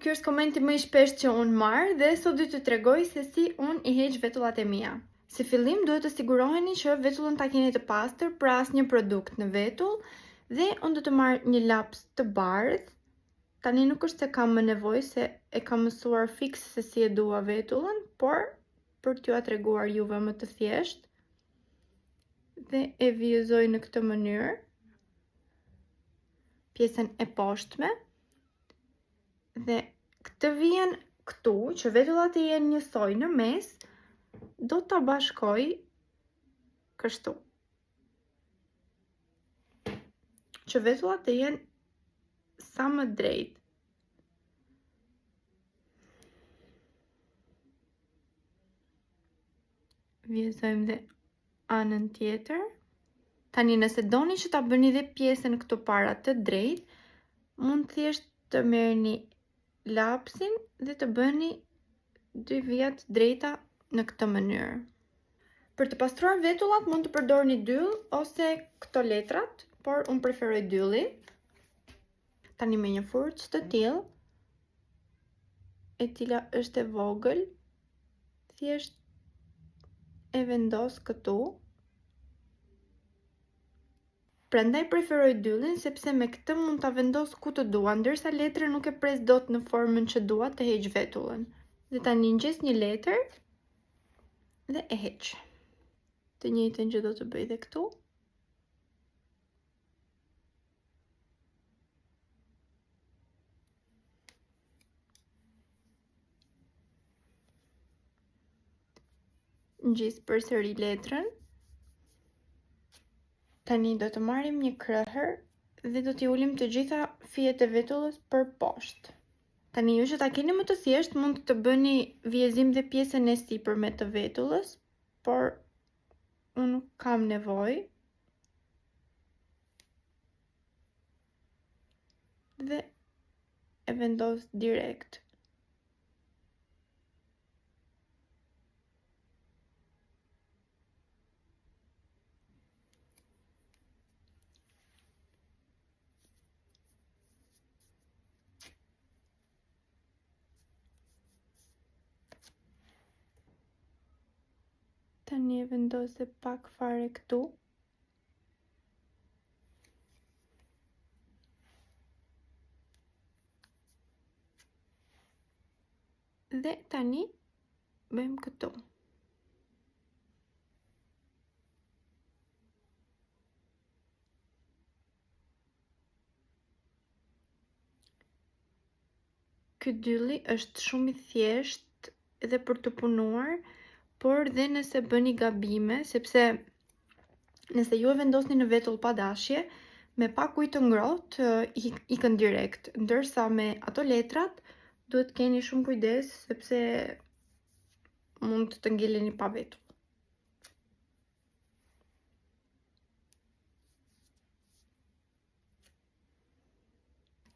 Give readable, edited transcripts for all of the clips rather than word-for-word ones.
ky është komenti më i shpesh që unë marr dhe sot do t'ju tregoj se si unë i heq vetullat e mia. Si fillim duhet të siguroheni që vetullën ta keni të pastër pra asnjë produkt në vetull dhe unë do të marr një laps të bardhë. Tani nuk është se kam më nevojë se e kam mësuar fiks se si e dua vetullën, por për t'ju treguar juve më të thjesht. Dhe e vijëzoj në këtë mënyrë pjesën e poshtme. Dhe këtë vjen këtu që vetullat e jenë njësoj në mes, do ta bashkoj kështu. Që vetullat e jenë sa më drejt. Vjezojmë dhe anën tjetër. Tani nëse doni që ta bëni dhe pjesën këtu para të drejt, mund thjesht të merrni lapsin dhe të bëni dy vija të drejta në këtë mënyrë. Për të pastruar vetullat mund të përdorni dyll ose këto letrat, por unë preferoj dylli. Tani me një furçë të tillë, e cila është e vogël, thjesht e vendos këtu. Prandaj preferoj dyllin sepse me këtë mund ta vendos ku të dua, ndërsa letrën nuk e pres dot në formën që dua të heq vetullën. Dhe tani ngjes një letër dhe e heq. Të njëjtën që do të bëj dhe këtu. Ngjis përsëri letrën. Tani do të marrim një krahër dhe do t'i ulim të gjitha fijet e vetullës për poshtë. Tani ju që ta keni më të thjesht mund të bëni vjezim dhe pjesën e sipërme të vetullës, por unë nuk kam nevojë. Dhe e vendos direkt. Tani e vendos dhe pak fare këtu. Dhe tani bëjmë këtu. Ky dylli është shumë i thjeshtë edhe për të punuar, por dhe nëse bëni gabime, sepse nëse ju e vendosni në vetull pa dashje, me pak ujë të ngrohtë ikën direkt, ndërsa me ato letrat duhet keni shumë kujdes sepse mund të ngjeleni pa vetull.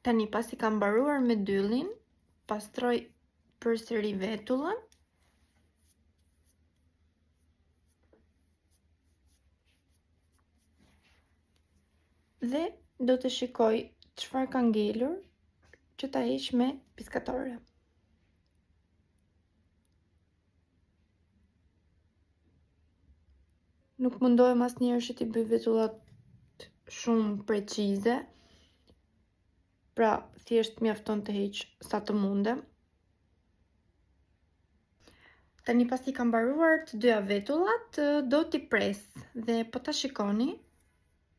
Tani pasi kam mbaruar me dyllin, pastroj përsëri vetullën. Dhe do të shikoj çfarë ka ngelur që ta heq me piskatore. Nuk mundohem asnjëherë që t'i bëj vetullat shumë precize. Pra, thjesht mjafton të heq sa të mundem. Tani pasi kam mbaruar të dyja vetullat, do t'i pres dhe po ta shikoni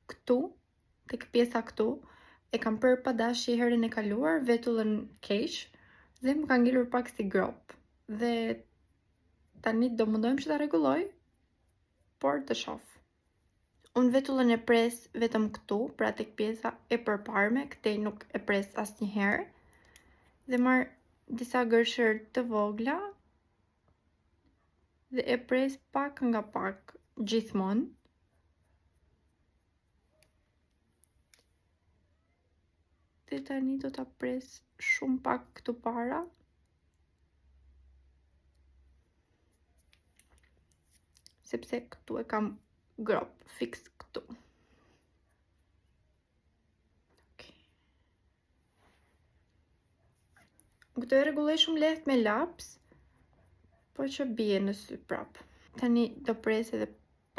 këtu, tek pjesa këtu, e kam prerë pa dashje herën e kaluar vetullën keq dhe më ka ngelur pak si grop. Dhe tani do mundohem që ta rregulloj, por të shoh. Unë vetullën e pres vetëm këtu, pra tek pjesa e përparme, këtej nuk e pres asnjëherë. Dhe marr disa gërshër të vogla dhe e pres pak nga pak gjithmonë. Dhe tani do ta pres shumë pak këtu para. Sepse këtu e kam grop fiks këtu. Okay. Këtë e rregulloj shumë lehtë me laps, po që bie në sy prap. Tani do pres edhe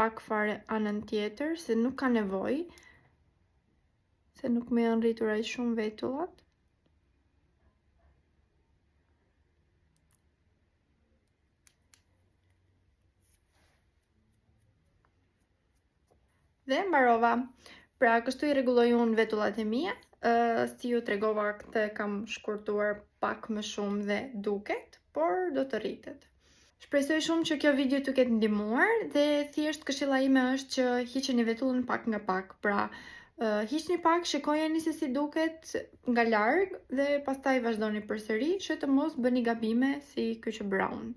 pak fare anën tjetër, se nuk ka nevojë, se nuk më janë rritur aq shumë vetullat. Dhe mbarova. Pra, kështu i rregulloj unë vetullat e mia. Si ju tregova, këtë kam shkurtuar pak më shumë dhe duket, por do të rritet. Shpresoj shumë që kjo video t'ju ketë ndihmuar dhe thjesht këshilla ime është që hiqeni vetullën pak nga pak. Pra, hiqni pak, shikojeni se si duket nga larg dhe pastaj vazhdoni përsëri që të mos bëni gabime si ky që brown.